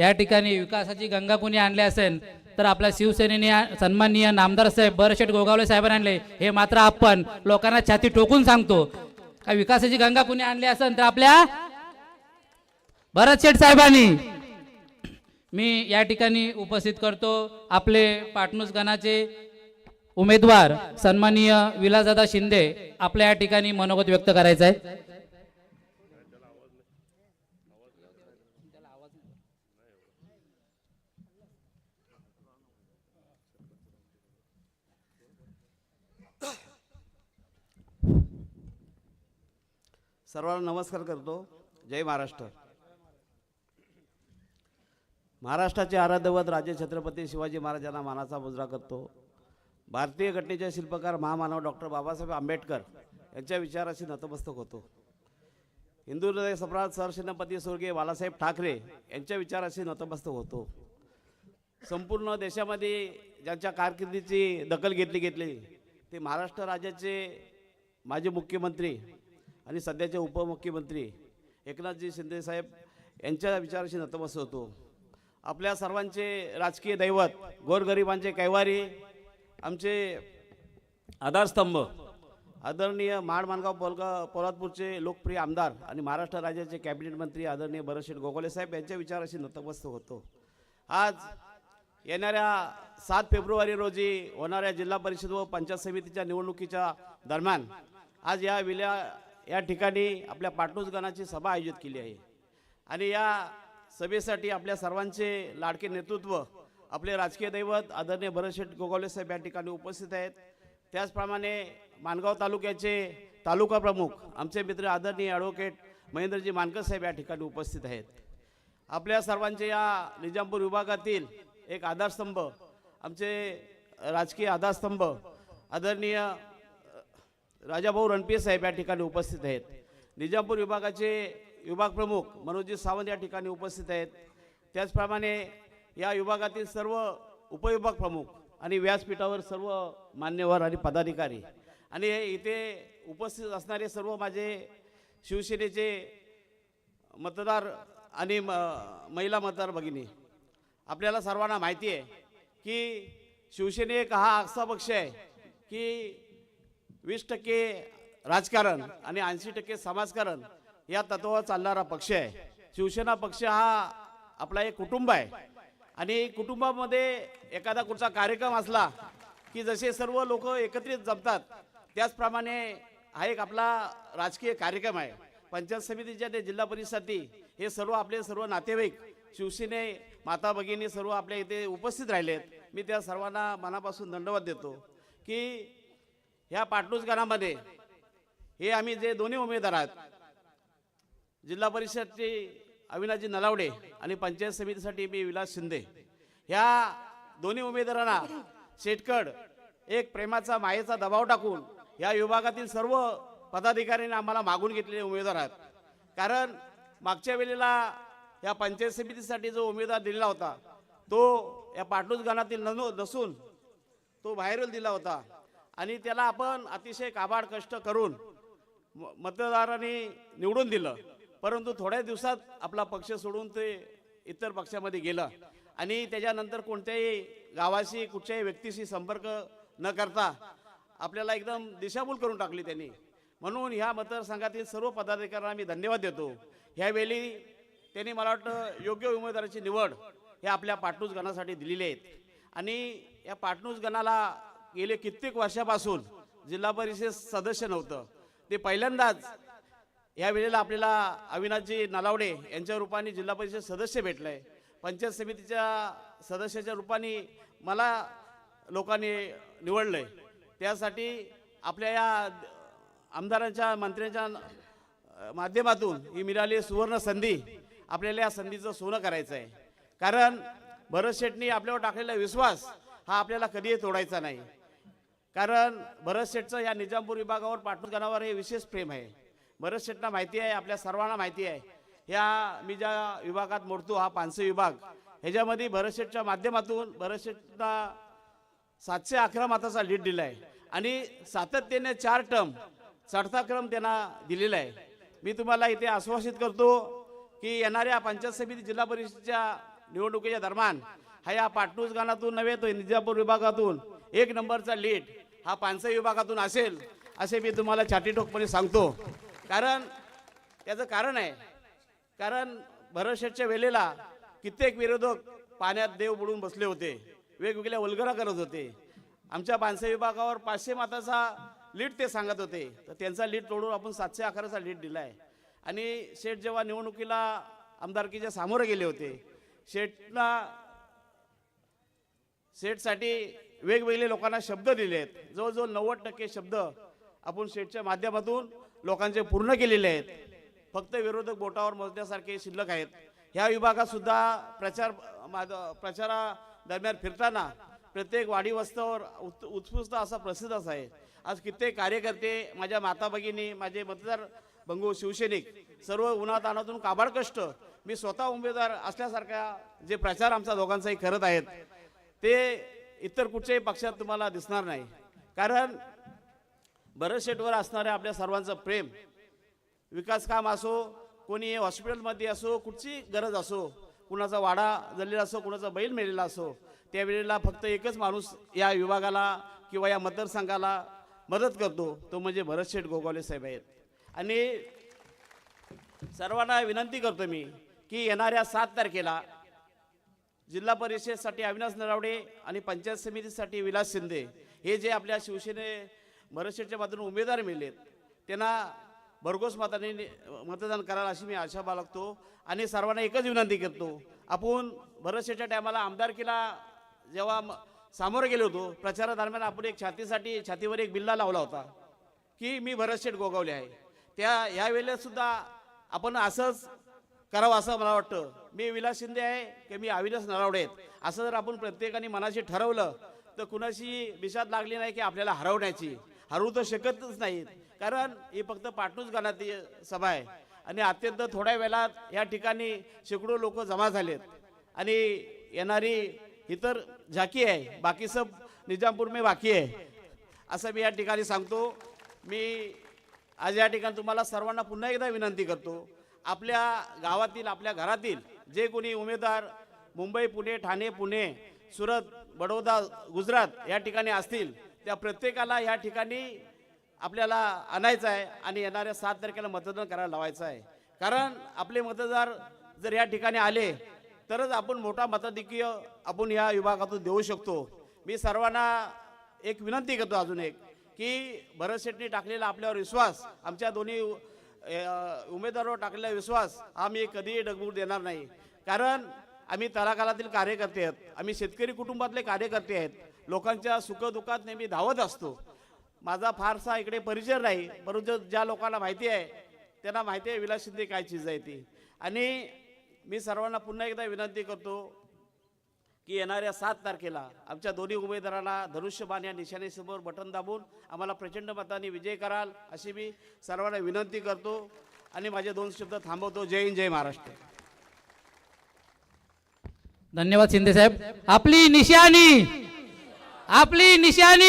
या ठिकाणी विकासाची गंगा कुणी आणली असेल तर आपल्या शिवसेनेने सन्माननीय नामदार साहेब भरतशेठ गोगावले साहेबांनी आणले। हे मात्र आपण लोकांना छाती ठोकून सांगतो का विकासाची गंगा कुणी आणली असेल तर आपल्या भरतशेठ साहेबांनी। मी या ठिकाणी उपस्थित करतो आपले पाटणूस गणाचे उमेदवार सन्माननीय विलासदादा शिंदे आपल्या या ठिकाणी मनोगत व्यक्त करायचं आहे। सर्वांना नमस्कार करतो। जय महाराष्ट्र। महाराष्ट्राचे आराध्यवत राजे छत्रपती शिवाजी महाराजांना मानाचा मुजरा करतो। भारतीय घटनेचे शिल्पकार महामानव डॉक्टर बाबासाहेब आंबेडकर यांच्या विचाराशी नतमस्तक होतो। हिंदू हृदय सम्राट सरसेनापती स्वर्गीय बाळासाहेब ठाकरे यांच्या विचाराशी नतमस्तक होतो। संपूर्ण देशामध्ये ज्यांच्या कारकिर्दीची दखल घेतली ते महाराष्ट्र राज्याचे माजी मुख्यमंत्री आणि सध्याचे उपमुख्यमंत्री एकनाथजी शिंदे साहेब यांच्या विचाराशी नतमस्तक होतो। आपल्या सर्वांचे राजकीय दैवत, गोरगरिबांचे कैवारी, आमचे आधारस्तंभ आदरणीय माणमानगाव पोलादपूरचे लोकप्रिय आमदार आणि महाराष्ट्र राज्याचे कॅबिनेट मंत्री आदरणीय भरतशेठ गोगावले साहेब यांच्या विचाराशी नतमस्तक होतो। आज येणाऱ्या 7 फेब्रुवारी रोजी होणाऱ्या जिल्हा परिषद व पंचायत समितीच्या निवडणुकीच्या दरम्यान आज या ठिकाणी आपल्या पाटणूस गणाची सभा आयोजित केली आहे आणि या सभेसाठी आपल्या सर्वांचे लाडके नेतृत्व आपले राजकीय दैवत आदरणीय भरतशेठ गोगावले साहेब या ठिकाणी उपस्थित आहेत। त्याचप्रमाणे माणगाव तालुक्याचे तालुका प्रमुख आमचे मित्र आदरणीय ॲडव्होकेट महेंद्रजी मानकर साहेब या ठिकाणी उपस्थित आहेत। आपल्या सर्वांचे या निजामपूर विभागातील एक आधारस्तंभ, आमचे राजकीय आधारस्तंभ आदरणीय राजाभाऊ रणपीर साहेब या ठिकाणी उपस्थित आहेत। निजामपूर विभागाचे विभाग प्रमुख मनोजी सावंत या ठिकाणी उपस्थित आहेत। त्याचप्रमाणे या विभागातील सर्व उपविभाग प्रमुख आणि व्यासपीठावर सर्व मान्यवर आणि पदाधिकारी आणि इथे उपस्थित असणारे सर्व माझे शिवसेनेचे मतदार आणि महिला मतदार भगिनी, आपल्याला सर्वांना माहिती आहे की शिवसेना हा असा पक्ष आहे की 20% राजकारण आणि 80% समाजकारण या तत्वावर चालणारा पक्ष आहे। शिवसेना पक्ष हा आपला एक कुटुंब आहे आणि कुटुंबामध्ये एखादा कुठचा कार्यक्रम असला की जसे सर्व लोक एकत्रित जमतात त्याचप्रमाणे हा एक आपला राजकीय कार्यक्रम आहे। पंचायत समितीच्या ते जिल्हा परिषदेसाठी हे सर्व आपले सर्व नातेवाईक शिवसेने माता भगिनी सर्व आपल्या इथे उपस्थित राहिलेत। मी त्या सर्वांना मनापासून धन्यवाद देतो की ह्या पाटणूस गणामध्ये हे आम्ही जे दोन्ही उमेदवार आहेत, जिल्हा परिषदचे अविनाशजी नलावडे आणि पंचायत समितीसाठी मी विलास शिंदे, ह्या दोन्ही उमेदवारांना शेटकड एक प्रेमाचा मायेचा दबाव टाकून या विभागातील सर्व पदाधिकाऱ्यांनी आम्हाला मागून घेतलेले उमेदवार आहेत। कारण मागच्या वेळेला या पंचायत समितीसाठी जो उमेदवार दिला होता तो या पाटणूस गणातील नसून तो बाहेरून दिला होता आणि त्याला आपण अतिशय काबाड कष्ट करून मतदारांनी निवडून दिलं, परंतु थोड्या दिवसात आपला पक्ष सोडून ते इतर पक्षामध्ये गेलं आणि त्याच्यानंतर कोणत्याही गावाशी कुठच्याही व्यक्तीशी संपर्क न करता आपल्याला एकदम दिशाभूल करून टाकली त्यांनी। म्हणून ह्या मतदारसंघातील सर्व पदाधिकाऱ्यांना मी धन्यवाद देतो। ह्यावेळी त्यांनी मला वाटतं योग्य उमेदवाराची निवड हे आपल्या पाटणूस गणासाठी दिलेली आहेत आणि या पाटणूस गणाला गेले कित्येक वर्षापासून जिल्हा परिषद सदस्य नव्हतं, ते पहिल्यांदाच या वेळेला आपल्याला अविनाशजी नलावडे यांच्या रूपाने जिल्हा परिषद सदस्य भेटले। पंचायत समितीच्या सदस्याच्या रूपाने मला लोकांनी निवडले। त्यासाठी आपल्या या आमदारांच्या मंत्र्यांच्या माध्यमातून ही मिळालेली सुवर्ण संधी आपल्याला या संधीचं सोनं करायचं आहे। कारण भरत शेठनी आपल्यावर टाकलेला विश्वास हा आपल्याला कधीही तोडायचा नाही। कारण भरत शेठचं या निजामपूर विभागावर पाटणूस गणावर हे विशेष प्रेम आहे। भरत शेठना माहिती आहे, आपल्या सर्वांना माहिती आहे, या मी ज्या विभागात मोडतो हा 500 विभाग, ह्याच्यामध्ये भरत शेठच्या माध्यमातून भरत शेठना 711 मताचा लीड दिला आहे आणि सातत्याने 4 टर्म चढता क्रम त्यांना दिलेला आहे। मी तुम्हाला इथे आश्वासित करतो की येणाऱ्या पंचायत समिती जिल्हा परिषदेच्या निवडणुकीच्या दरम्यान हा या पाटणूस गाणातून नव्हे तर इंजापूर विभागातून 1 नंबरचा लीड हा पानसई विभागातून असेल असे मी तुम्हाला छातीठोकपणे सांगतो. कारण त्याचं कारण आहे, कारण भरत शेठच्या वेळेला कित्येक विरोधक पाण्यात देव बुडून बसले होते, वेगवेगळ्या वल्गना करत होते. आमच्या पानसई विभागावर 500 मताचा लीड ते सांगत होते, तर त्यांचा लीड तोडून आपण 711चा लीड दिला आहे. आणि शेठ जेव्हा निवडणुकीला आमदारकीच्या सामोरे गेले होते, शेठसाठी वेगवेगळे लोकांना शब्द दिले आहेत. जवळजवळ 90% शब्द आपण शेठच्या माध्यमातून लोकांचे पूर्ण केलेले आहेत. फक्त विरोधक बोटावर मोजण्यासारखे शिल्लक आहेत. ह्या विभागात सुद्धा प्रचारा दरम्यान फिरताना प्रत्येक वाडी वस्त्यावर उत्स्फूर्त असा प्रसिद्धच आहे. आज कित्येक कार्यकर्ते, माझ्या माता भगिनी, माझे मतदार बंधू शिवसैनिक सर्व उन्हातानातून काबाड कष्ट मी स्वतः उमेदवार असल्यासारखा जे प्रचार आमचा दोघांचाही करत आहेत ते इतर कुठच्याही पक्षात तुम्हाला दिसणार नाही. कारण भरत शेठवर असणाऱ्या आपल्या सर्वांचं प्रेम, विकास काम असो, कोणी हॉस्पिटलमध्ये असो, कुठची गरज असो, कुणाचा वाडा जळलेला असो, कुणाचा बैल मेलेला असो, त्यावेळेला फक्त एकच माणूस या विभागाला किंवा या मतदारसंघाला मदत करतो, तो म्हणजे भरत शेठ गोगावले साहेब आहेत. आणि सर्वांना विनंती करतो मी की येणाऱ्या 7 तारखेला जिल्हा परिषदेसाठी अविनाश नरावडे आणि पंचायत समितीसाठी विलास शिंदे हे जे आपल्या शिवसेने भरत शेठच्या माध्यमातून उमेदवार मिळलेत त्यांना भरघोस मताने मतदान करायला अशी मी आशा बाळगतो. आणि सर्वांना एकच विनंती करतो, आपण भरत शेठच्या टायमाला आमदारकीला जेव्हा सामोरे गेलो होतो, प्रचारादरम्यान आपण एक छातीवर एक बिल्ला लावला होता की मी भरत शेठ गोगावले आहे. या वेळेला सुद्धा आपण असंच करावं असं मला वाटतं. मी विलास शिंदे आहे की मी अविनाश नरावडे आहेत असं जर आपण प्रत्येकाने मनाशी ठरवलं तर कुणाशी बिशात लागली नाही की आपल्याला हरवण्याची. हरवू तर शकतच नाहीत, कारण ही फक्त पाटणूस गाणाची सभा आहे आणि अत्यंत थोड्या वेळात या ठिकाणी शेकडो लोक जमा झालेत आणि येणारी इतर झाकी आहे, बाकी सब निजामपूर में बाकी आहे असं मी या ठिकाणी सांगतो. मी आज या ठिकाणी तुम्हाला सर्वांना पुन्हा एकदा विनंती करतो, आपल्या गावातील, आपल्या घरातील जे कोणी उमेदवार मुंबई, पुणे, ठाणे, पुणे, सुरत, बडोदा, गुजरात या ठिकाणी असतील त्या प्रत्येकाला या ठिकाणी आपल्याला आणायचं आहे आणि येणाऱ्या 7 तारखेला मतदान करायला लावायचं आहे. कारण आपले मतदार जर या ठिकाणी आले तरच आपण मोठा मताधिक्य आपण या विभागातून देऊ शकतो. मी सर्वांना एक विनंती करतो अजून एक की भरत शेठनी टाकलेला आपल्यावर विश्वास, आमच्या दोन्ही उमेदवारावर टाकलेला विश्वास आम्ही कधीही डगमगू देणार नाही. कारण आम्ही तळागाळातील कार्यकर्ते आहेत, आम्ही शेतकरी कुटुंबातले कार्यकर्ते आहेत, लोकांच्या सुखदुःखात नेहमी धावत असतो. माझा फारसा इकडे परिचय नाही, परंतु ज्या लोकांना माहिती आहे त्यांना माहिती आहे विलास शिंदे काय चीज आहे ती. आणि मी सर्वांना पुन्हा एकदा विनंती करतो की येणाऱ्या 7 तारखेला आमच्या दोन्ही उमेदवारांना धनुष्यबाण या निशाणीसमोर बटन दाबून आम्हाला प्रचंड मताने विजय कराल अशी मी सर्वांना विनंती करतो आणि माझे 2 शब्द थांबवतो. जय हिंद, जय महाराष्ट्र. धन्यवाद शिंदे साहेब. आपली निशाणी